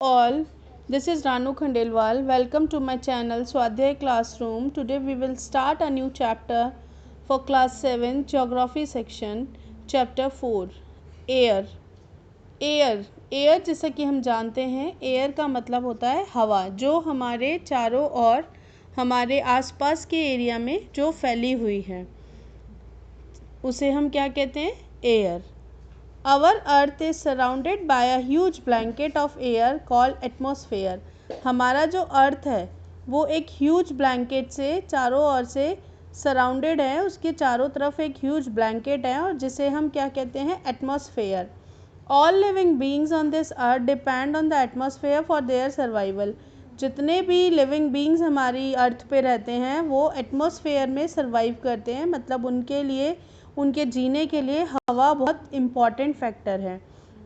All, this is Ranu Khandelwal. Welcome to my channel Swadhyay Classroom. Today we will start a new chapter for class 7 geography section, chapter 4 air. Air जैसा कि हम जानते हैं, air का मतलब होता है हवा, जो हमारे चारों ओर हमारे आसपास के एरिया में जो फैली हुई है उसे हम क्या कहते हैं, air. Our earth is surrounded by a huge blanket of air called atmosphere. हमारा जो अर्थ है वो एक ह्यूज ब्लैंकेट से चारों ओर से सराउंडेड है, उसके चारों तरफ एक ह्यूज ब्लैंकेट है और जिसे हम क्या कहते हैं, atmosphere. All living beings on this earth depend on the atmosphere for their survival. जितने भी लिविंग बींग्स हमारी अर्थ पे रहते हैं वो एटमॉस्फेयर में सर्वाइव करते हैं, मतलब उनके लिए, उनके जीने के लिए हवा बहुत इम्पॉर्टेंट फैक्टर है.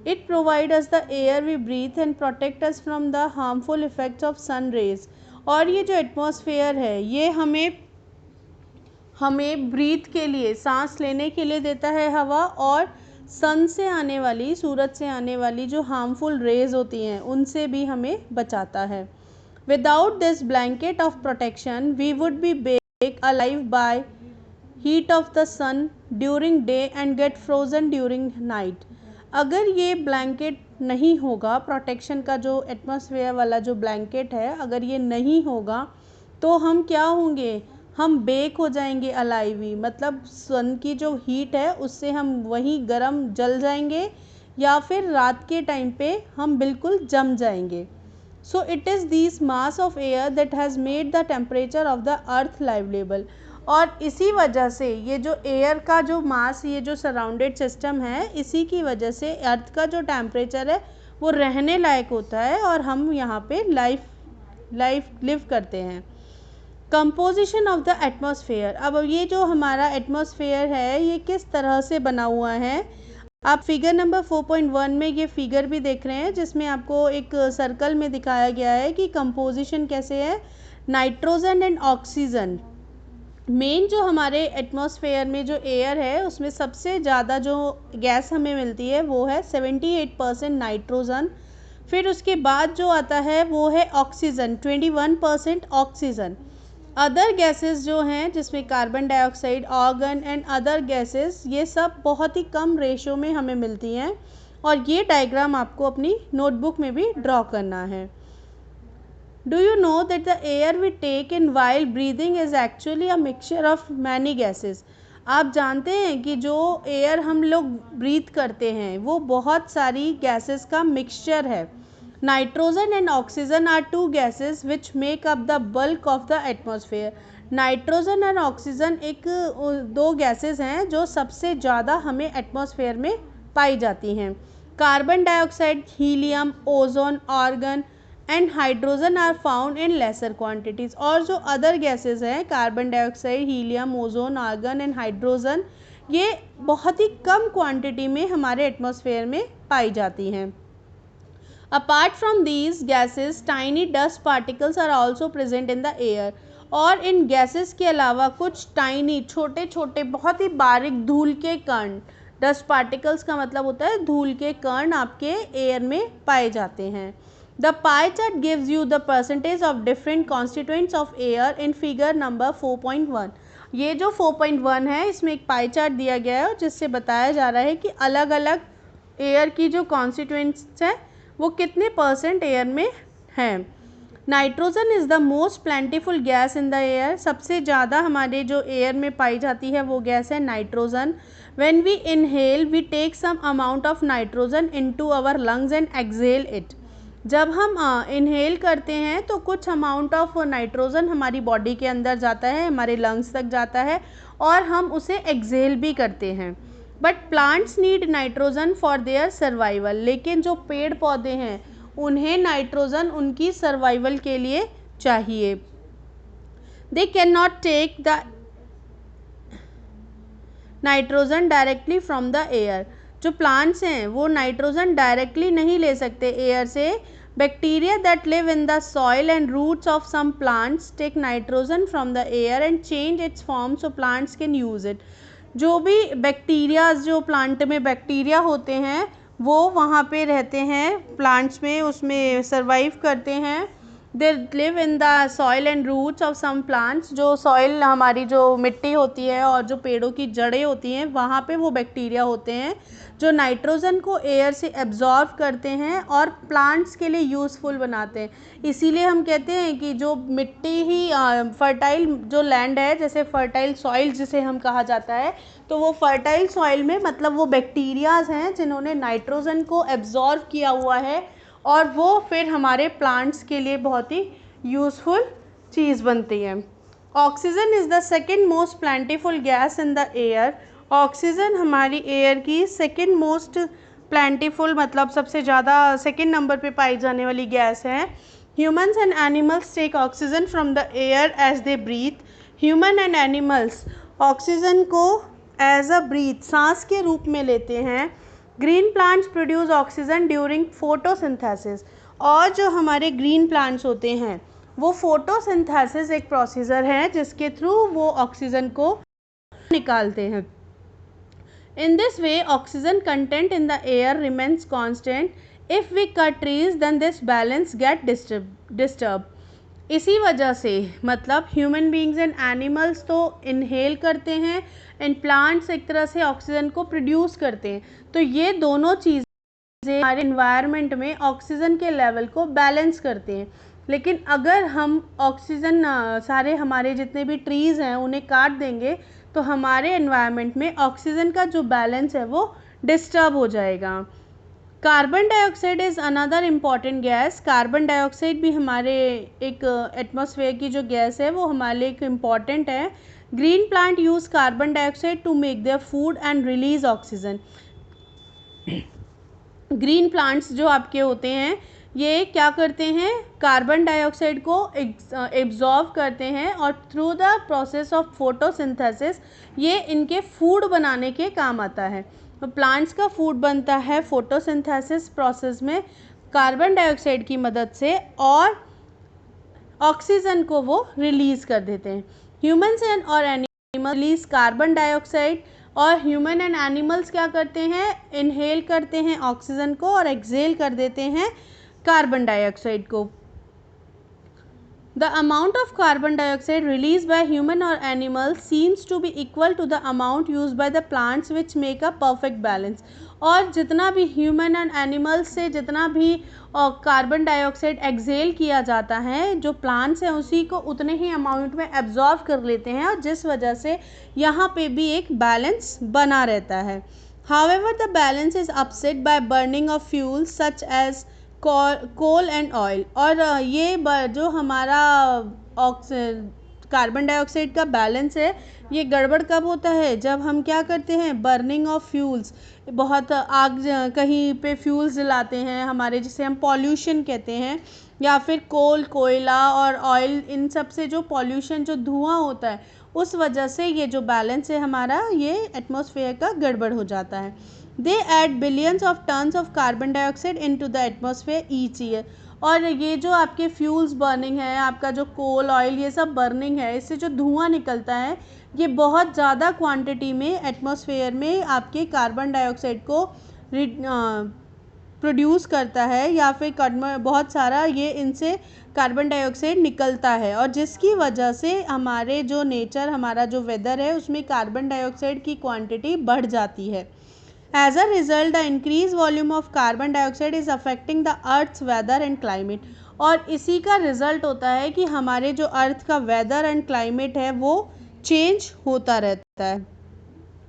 It provide us the air we breathe and protect us from the harmful effects of sun rays. और ये जो एटमॉस्फेयर है ये हमें ब्रीथ के लिए, सांस लेने के लिए देता है हवा, और सन से आने वाली, सूरज से आने वाली जो हार्मफुल रेज होती हैं उनसे भी हमें बचाता है. Without this blanket of protection we would be bake alive by heat of the sun during day and get frozen during night. अगर ये ब्लैंकेट नहीं होगा, प्रोटेक्शन का जो एटमॉस्फेयर वाला जो ब्लैंकेट है, अगर ये नहीं होगा तो हम क्या होंगे, हम बेक हो जाएंगे अलाइव ही, मतलब सन की जो हीट है उससे हम वहीं गर्म जल जाएंगे या फिर रात के टाइम पे हम बिल्कुल जम जाएंगे. So it is this mass of air that has made the temperature of the earth liveable. और इसी वजह से ये जो एयर का जो मास, ये जो सराउंडेड सिस्टम है, इसी की वजह से अर्थ का जो टेम्परेचर है वो रहने लायक होता है और हम यहाँ पे लाइफ लिव करते हैं. Composition of the atmosphere. अब ये जो हमारा एटमॉस्फेयर है ये किस तरह से बना हुआ है, आप फिगर नंबर 4.1 में ये फिगर भी देख रहे हैं जिसमें आपको एक सर्कल में दिखाया गया है कि कंपोजिशन कैसे है. नाइट्रोजन एंड ऑक्सीजन, मेन जो हमारे एटमॉस्फेयर में जो एयर है उसमें सबसे ज़्यादा जो गैस हमें मिलती है वो है 78% नाइट्रोजन. फिर उसके बाद जो आता है वो है ऑक्सीजन, 21% ऑक्सीजन. अदर गैसेस जो हैं जिसमें carbon dioxide, organ and other gases, ये सब बहुत ही कम रेशो में हमें मिलती हैं और ये डायग्राम आपको अपनी नोटबुक में भी ड्रॉ करना है. Do you know that the air we take in while breathing is actually a mixture of many gases? आप जानते हैं कि जो एयर हम लोग ब्रीथ करते हैं वो बहुत सारी गैसेस का मिक्सचर है. Nitrogen and oxygen are two gases which make up the bulk of the atmosphere. Nitrogen और ऑक्सीजन एक दो गैसेस हैं जो सबसे ज़्यादा हमें एटमॉस्फेयर में पाई जाती हैं. Carbon dioxide, helium, ozone, argon and hydrogen are found in lesser quantities. और जो अदर गैसेस हैं, carbon dioxide, helium, ozone, argon and hydrogen, ये बहुत ही कम क्वांटिटी में हमारे एटमॉस्फेयर में पाई जाती हैं. Apart from these gases tiny dust particles are also present in the air. और इन गैसेस के अलावा कुछ टाइनी, छोटे छोटे, बहुत ही बारीक धूल के कण, डस्ट पार्टिकल्स का मतलब होता है धूल के कण, आपके एयर में पाए जाते हैं. The pie chart gives you the percentage of different constituents of air in figure number 4.1. ये जो 4.1 है इसमें एक पाई चार्ट दिया गया है जिससे बताया जा रहा है कि अलग अलग एयर की जो कॉन्स्टिट्यूएंट्स हैं वो कितने परसेंट एयर में हैं. Nitrogen is the most plentiful gas in the air. सबसे ज़्यादा हमारे जो एयर में पाई जाती है वो गैस है nitrogen. When we inhale we take some amount of nitrogen into our lungs and exhale it. जब हम इनहेल करते हैं तो कुछ अमाउंट ऑफ नाइट्रोजन हमारी बॉडी के अंदर जाता है, हमारे लंग्स तक जाता है और हम उसे एक्सहेल भी करते हैं. But plants need nitrogen for their survival. लेकिन जो पेड़ पौधे हैं उन्हें नाइट्रोजन उनकी सर्वाइवल के लिए चाहिए. They can not take the nitrogen directly from the air. जो प्लांट्स हैं वो नाइट्रोजन डायरेक्टली नहीं ले सकते एयर से. Bacteria that live in the soil and roots of some plants take nitrogen from the air and change its form so plants can use it. जो भी bacterias, जो प्लांट में बैक्टीरिया होते हैं वो वहाँ पे रहते हैं प्लांट्स में, उसमें सर्वाइव करते हैं। They live in the soil and roots of some plants, जो सॉइल हमारी जो मिट्टी होती है और जो पेड़ों की जड़ें होती हैं वहाँ पे वो बैक्टीरिया होते हैं जो नाइट्रोजन को एयर से एब्जॉर्ब करते हैं और प्लांट्स के लिए यूज़फुल बनाते हैं। इसीलिए हम कहते हैं कि जो मिट्टी ही फर्टाइल जो लैंड है, जैसे फर्टाइल सॉइल जिसे हम कहा जाता है, तो वो फर्टाइल सॉइल में मतलब वो बैक्टीरियाज हैं जिन्होंने नाइट्रोजन को एब्जॉर्ब किया हुआ है और वो फिर हमारे प्लांट्स के लिए बहुत ही यूज़फुल चीज़ बनती है। Oxygen is the second most plentiful gas in the air. Oxygen हमारी एयर की सेकेंड मोस्ट प्लांटीफुल मतलब सबसे ज़्यादा सेकेंड नंबर पे पाई जाने वाली गैस है। Humans and animals take oxygen from the air as they breathe. Human and animals oxygen को एज अ ब्रीथ सांस के रूप में लेते हैं। Green plants produce oxygen during photosynthesis, और जो हमारे ग्रीन प्लांट्स होते हैं वो फोटोसिंथेसिस एक प्रोसीजर है जिसके थ्रू वो ऑक्सीजन को निकालते हैं। In this way oxygen content in the air remains constant. If we cut trees then this balance get disturb. इसी वजह से मतलब ह्यूमन बींग्स एंड एनिमल्स तो इनहेल करते हैं एंड प्लांट्स एक तरह से ऑक्सीजन को प्रोड्यूस करते हैं, तो ये दोनों चीज़ें हमारे इन्वायरमेंट में ऑक्सीजन के लेवल को बैलेंस करते हैं। लेकिन अगर हम ऑक्सीजन सारे हमारे जितने भी ट्रीज़ हैं उन्हें काट देंगे तो हमारे इन्वायरमेंट में ऑक्सीजन का जो बैलेंस है वो डिस्टर्ब हो जाएगा। Carbon dioxide is another important gas. Carbon dioxide भी हमारे एक एटमॉस्फेयर की जो गैस है वो हमारे लिए एक इम्पॉर्टेंट है। Green plant use carbon dioxide to make their food and release oxygen. Green plants जो आपके होते हैं ये क्या करते हैं, कार्बन डाइऑक्साइड को एब्जॉर्ब करते हैं और through the process of photosynthesis ये इनके फूड बनाने के काम आता है। तो प्लांट्स का फूड बनता है फोटोसिंथेसिस प्रोसेस में कार्बन डाइऑक्साइड की मदद से और ऑक्सीजन को वो रिलीज़ कर देते हैं। ह्यूमन्स एंड और एनिमल्स रिलीज कार्बन डाइऑक्साइड और ह्यूमन एंड एनिमल्स क्या करते हैं, इनहेल करते हैं ऑक्सीजन को और एक्सहेल कर देते हैं कार्बन डाइऑक्साइड को। The amount of carbon dioxide released by human or animal seems to be equal to the amount used by the plants which make a perfect balance। और जितना भी ह्यूमन एंड एनिमल्स से जितना भी carbon dioxide exhale किया जाता है जो प्लांट्स हैं उसी को उतने ही अमाउंट में एब्जॉर्ब कर लेते हैं और जिस वजह से यहाँ पे भी एक बैलेंस बना रहता है। However, the balance is upset by burning of fuels such as coal and oil. और ये जो हमारा कार्बन डाइऑक्साइड का बैलेंस है ये गड़बड़ कब होता है, जब हम क्या करते हैं, बर्निंग ऑफ फ्यूल्स, बहुत आग कहीं पे फ्यूल्स जलाते हैं हमारे जिसे हम पॉल्यूशन कहते हैं, या फिर कोल कोयला और ऑयल, इन सब से जो पॉल्यूशन जो धुआं होता है उस वजह से ये जो बैलेंस है हमारा ये एटमॉस्फेयर का गड़बड़ हो जाता है। They add billions of tons of carbon dioxide into the atmosphere each year। और ये जो आपके फ्यूल्स बर्निंग है, आपका जो कोल ऑयल ये सब बर्निंग है, इससे जो धुआं निकलता है ये बहुत ज़्यादा क्वांटिटी में एटमॉस्फेयर में आपके कार्बन डाइऑक्साइड को प्रोड्यूस करता है या फिर बहुत सारा ये इनसे कार्बन डाइऑक्साइड निकलता है और जिसकी वजह से हमारे जो नेचर हमारा जो वेदर है उसमें कार्बन डाइऑक्साइड की क्वांटिटी बढ़ जाती है। As a result, the increased volume of carbon dioxide is affecting the Earth's weather and climate। और इसी का रिजल्ट होता है कि हमारे जो अर्थ का वेदर एंड क्लाइमेट है वो चेंज होता रहता है।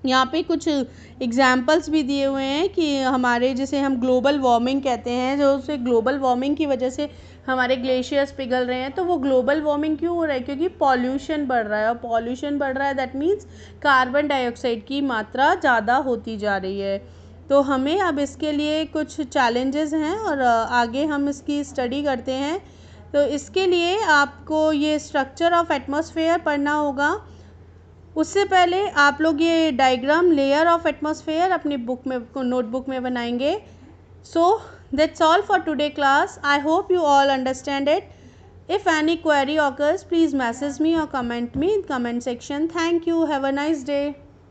यहाँ पे कुछ एग्जाम्पल्स भी दिए हुए हैं कि हमारे जिसे हम ग्लोबल वार्मिंग कहते हैं, जो उसे ग्लोबल वार्मिंग की वजह से हमारे ग्लेशियर्स पिघल रहे हैं, तो वो ग्लोबल वार्मिंग क्यों हो रहा है, क्योंकि पॉल्यूशन बढ़ रहा है और पॉल्यूशन बढ़ रहा है दैट मीन्स कार्बन डाइऑक्साइड की मात्रा ज़्यादा होती जा रही है। तो हमें अब इसके लिए कुछ चैलेंजेस हैं और आगे हम इसकी स्टडी करते हैं। तो इसके लिए आपको ये स्ट्रक्चर ऑफ एटमॉस्फेयर पढ़ना होगा। उससे पहले आप लोग ये डायग्राम लेयर ऑफ एटमॉस्फेयर अपनी बुक में नोटबुक में बनाएंगे। So that's all for today class. I hope you all understand it. If any query occurs, please message me or comment me in comment section. Thank you. Have a nice day.